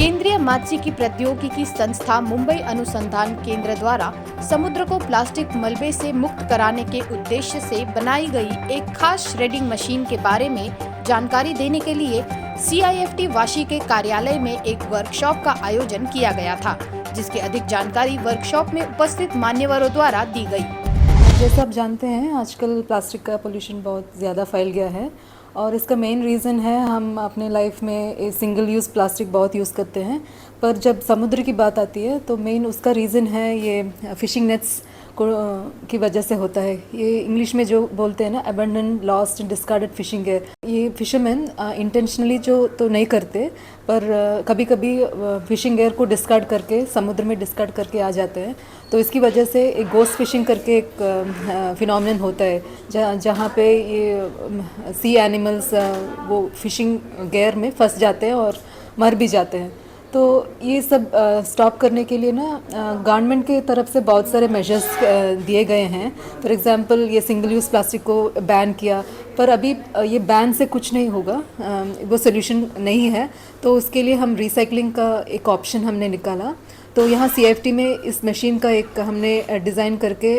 केंद्रीय मात्स्यिकी प्रौद्योगिकी संस्था मुंबई अनुसंधान केंद्र द्वारा समुद्र को प्लास्टिक मलबे से मुक्त कराने के उद्देश्य से बनाई गई एक खास श्रेडिंग मशीन के बारे में जानकारी देने के लिए CIFT वाशी के कार्यालय में एक वर्कशॉप का आयोजन किया गया था, जिसकी अधिक जानकारी वर्कशॉप में उपस्थित मान्यवरों द्वारा दी गई। जैसा आप जानते हैं, आजकल प्लास्टिक का पोल्यूशन बहुत ज़्यादा फैल गया है और इसका मेन रीज़न है हम अपने लाइफ में सिंगल यूज़ प्लास्टिक बहुत यूज़ करते हैं। पर जब समुद्र की बात आती है तो मेन उसका रीज़न है ये फिशिंग नेट्स की वजह से होता है। ये इंग्लिश में जो बोलते हैं ना, abandon, lost and discarded fishing है। ये फिशरमैन इंटेंशनली जो तो नहीं करते, पर कभी कभी फिशिंग गेयर को डिस्कार्ड करके समुद्र में डिस्कार्ड करके आ जाते हैं। तो इसकी वजह से एक गोस्ट फिशिंग करके एक फिनोमेनन होता है जहाँ पे ये सी एनिमल्स वो फिशिंग गेयर में फंस जाते हैं और मर भी जाते हैं। तो ये सब स्टॉप करने के लिए ना गवर्नमेंट की तरफ से बहुत सारे मेजर्स दिए गए हैं। फॉर एग्जांपल ये सिंगल यूज़ प्लास्टिक को बैन किया, पर अभी ये बैन से कुछ नहीं होगा, वो सोल्यूशन नहीं है। तो उसके लिए हम रिसाइकलिंग का एक ऑप्शन हमने निकाला। तो यहाँ CIFT में इस मशीन का एक हमने डिज़ाइन करके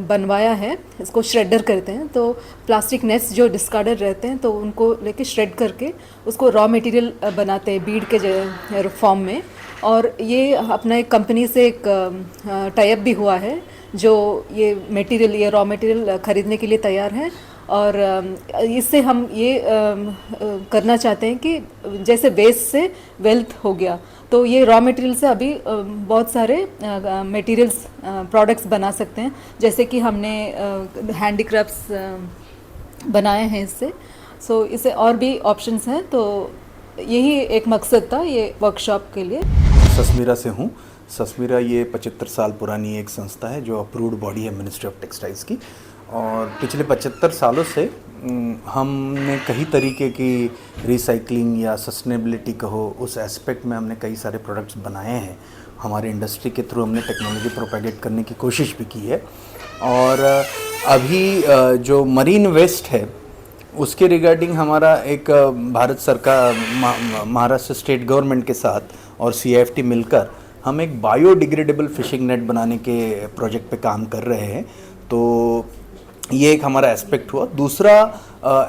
बनवाया है। इसको श्रेडर करते हैं, तो प्लास्टिक नेट्स जो डिस्कार्डेड रहते हैं तो उनको लेके श्रेड करके उसको रॉ मटेरियल बनाते हैं बीड के फॉर्म में। और ये अपना एक कंपनी से एक टाई अप भी हुआ है जो ये मटेरियल, ये रॉ मटेरियल खरीदने के लिए तैयार है। और इससे हम ये करना चाहते हैं कि जैसे वेस्ट से वेल्थ हो गया, तो ये रॉ मटेरियल से अभी बहुत सारे मटेरियल्स प्रोडक्ट्स बना सकते हैं। जैसे कि हमने हैंडीक्राफ्ट्स बनाए हैं इससे। सो इससे और भी ऑप्शंस हैं। तो यही एक मकसद था ये वर्कशॉप के लिए। सस्मिरा से हूँ। सस्मिरा ये 75 साल पुरानी एक संस्था है जो अप्रूव्ड बॉडी है मिनिस्ट्री ऑफ टेक्सटाइल्स की। और पिछले 75 सालों से हमने कई तरीके की रिसाइकलिंग या सस्टेनेबिलिटी कहो, उस एस्पेक्ट में हमने कई सारे प्रोडक्ट्स बनाए हैं। हमारे इंडस्ट्री के थ्रू हमने टेक्नोलॉजी प्रोपेगेट करने की कोशिश भी की है। और अभी जो मरीन वेस्ट है उसके रिगार्डिंग हमारा एक भारत सरकार, महाराष्ट्र स्टेट गवर्नमेंट के साथ और CIFT मिलकर हम एक बायोडिग्रेडेबल फिशिंग नेट बनाने के प्रोजेक्ट पे काम कर रहे हैं। तो ये एक हमारा एस्पेक्ट हुआ। दूसरा,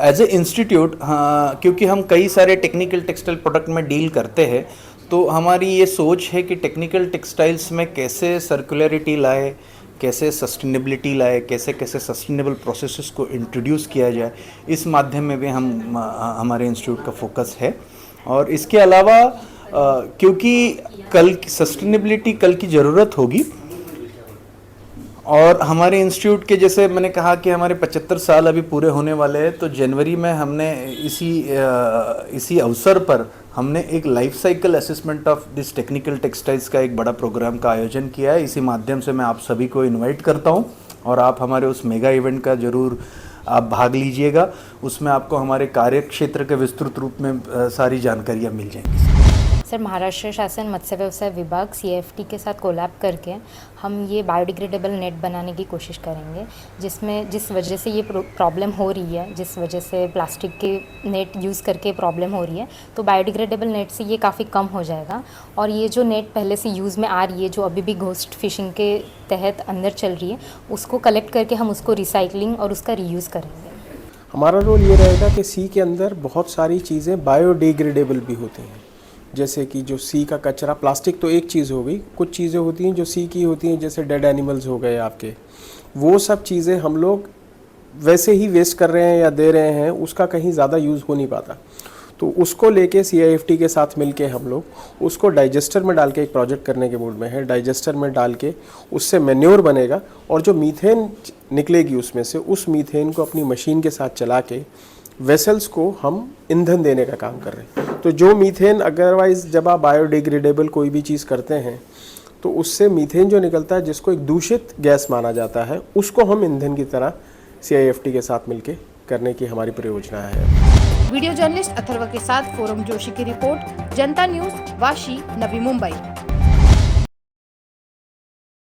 एज ए इंस्टीट्यूट, क्योंकि हम कई सारे टेक्निकल टेक्सटाइल प्रोडक्ट में डील करते हैं, तो हमारी ये सोच है कि टेक्निकल टेक्सटाइल्स में कैसे सर्कुलरिटी लाए, कैसे सस्टेनेबिलिटी लाए, कैसे कैसे सस्टेनेबल प्रोसेसेस को इंट्रोड्यूस किया जाए, इस माध्यम में भी हमारे इंस्टीट्यूट का फोकस है। और इसके अलावा क्योंकि कल सस्टेनेबिलिटी कल की ज़रूरत होगी, और हमारे इंस्टीट्यूट के, जैसे मैंने कहा कि हमारे 75 साल अभी पूरे होने वाले हैं, तो जनवरी में हमने इसी अवसर पर हमने एक life cycle assessment of this technical textiles का एक बड़ा प्रोग्राम का आयोजन किया है। इसी माध्यम से मैं आप सभी को इनवाइट करता हूं और आप हमारे उस मेगा इवेंट का ज़रूर आप भाग लीजिएगा। उसमें आपको हमारे कार्य क्षेत्र के विस्तृत रूप में सारी जानकारियाँ मिल जाएंगी। सर, महाराष्ट्र शासन मत्स्य व्यवसाय विभाग CIFT के साथ कोलैब करके हम ये बायोडिग्रेडेबल नेट बनाने की कोशिश करेंगे, जिस वजह से ये प्रॉब्लम हो रही है, जिस वजह से प्लास्टिक के नेट यूज़ करके प्रॉब्लम हो रही है, तो बायोडिग्रेडेबल नेट से ये काफ़ी कम हो जाएगा। और ये जो नेट पहले से यूज़ में आ रही है, जो अभी भी घोस्ट फिशिंग के तहत अंदर चल रही है, उसको कलेक्ट करके हम उसको रिसाइकलिंग और उसका रीयूज़ करेंगे। हमारा रोल ये रहेगा कि सी के अंदर बहुत सारी चीज़ें बायोडिग्रेडेबल भी होती हैं। जैसे कि जो सी का कचरा, प्लास्टिक तो एक चीज़ हो गई, कुछ चीज़ें होती हैं जो सी की होती हैं, जैसे डेड एनिमल्स हो गए आपके, वो सब चीज़ें हम लोग वैसे ही वेस्ट कर रहे हैं या दे रहे हैं, उसका कहीं ज़्यादा यूज़ हो नहीं पाता। तो उसको लेके CIFT के साथ मिलके हम लोग उसको डाइजेस्टर में डाल के एक प्रोजेक्ट करने के मूड में है। डाइजेस्टर में डाल के उससे मैन्योर बनेगा और जो मीथेन निकलेगी उसमें से, उस मीथेन को अपनी मशीन के साथ चला के वेसल्स को हम ईंधन देने का काम कर रहे हैं। तो जो मीथेन अदरवाइज़ जब आप बायोडिग्रेडेबल कोई भी चीज़ करते हैं तो उससे मीथेन जो निकलता है, जिसको एक दूषित गैस माना जाता है, उसको हम ईंधन की तरह CIFT के साथ मिलके करने की हमारी परियोजना है। वीडियो जर्नलिस्ट अथर्व के साथ फोरम जोशी की रिपोर्ट, जनता न्यूज, वाशी, नवी मुंबई।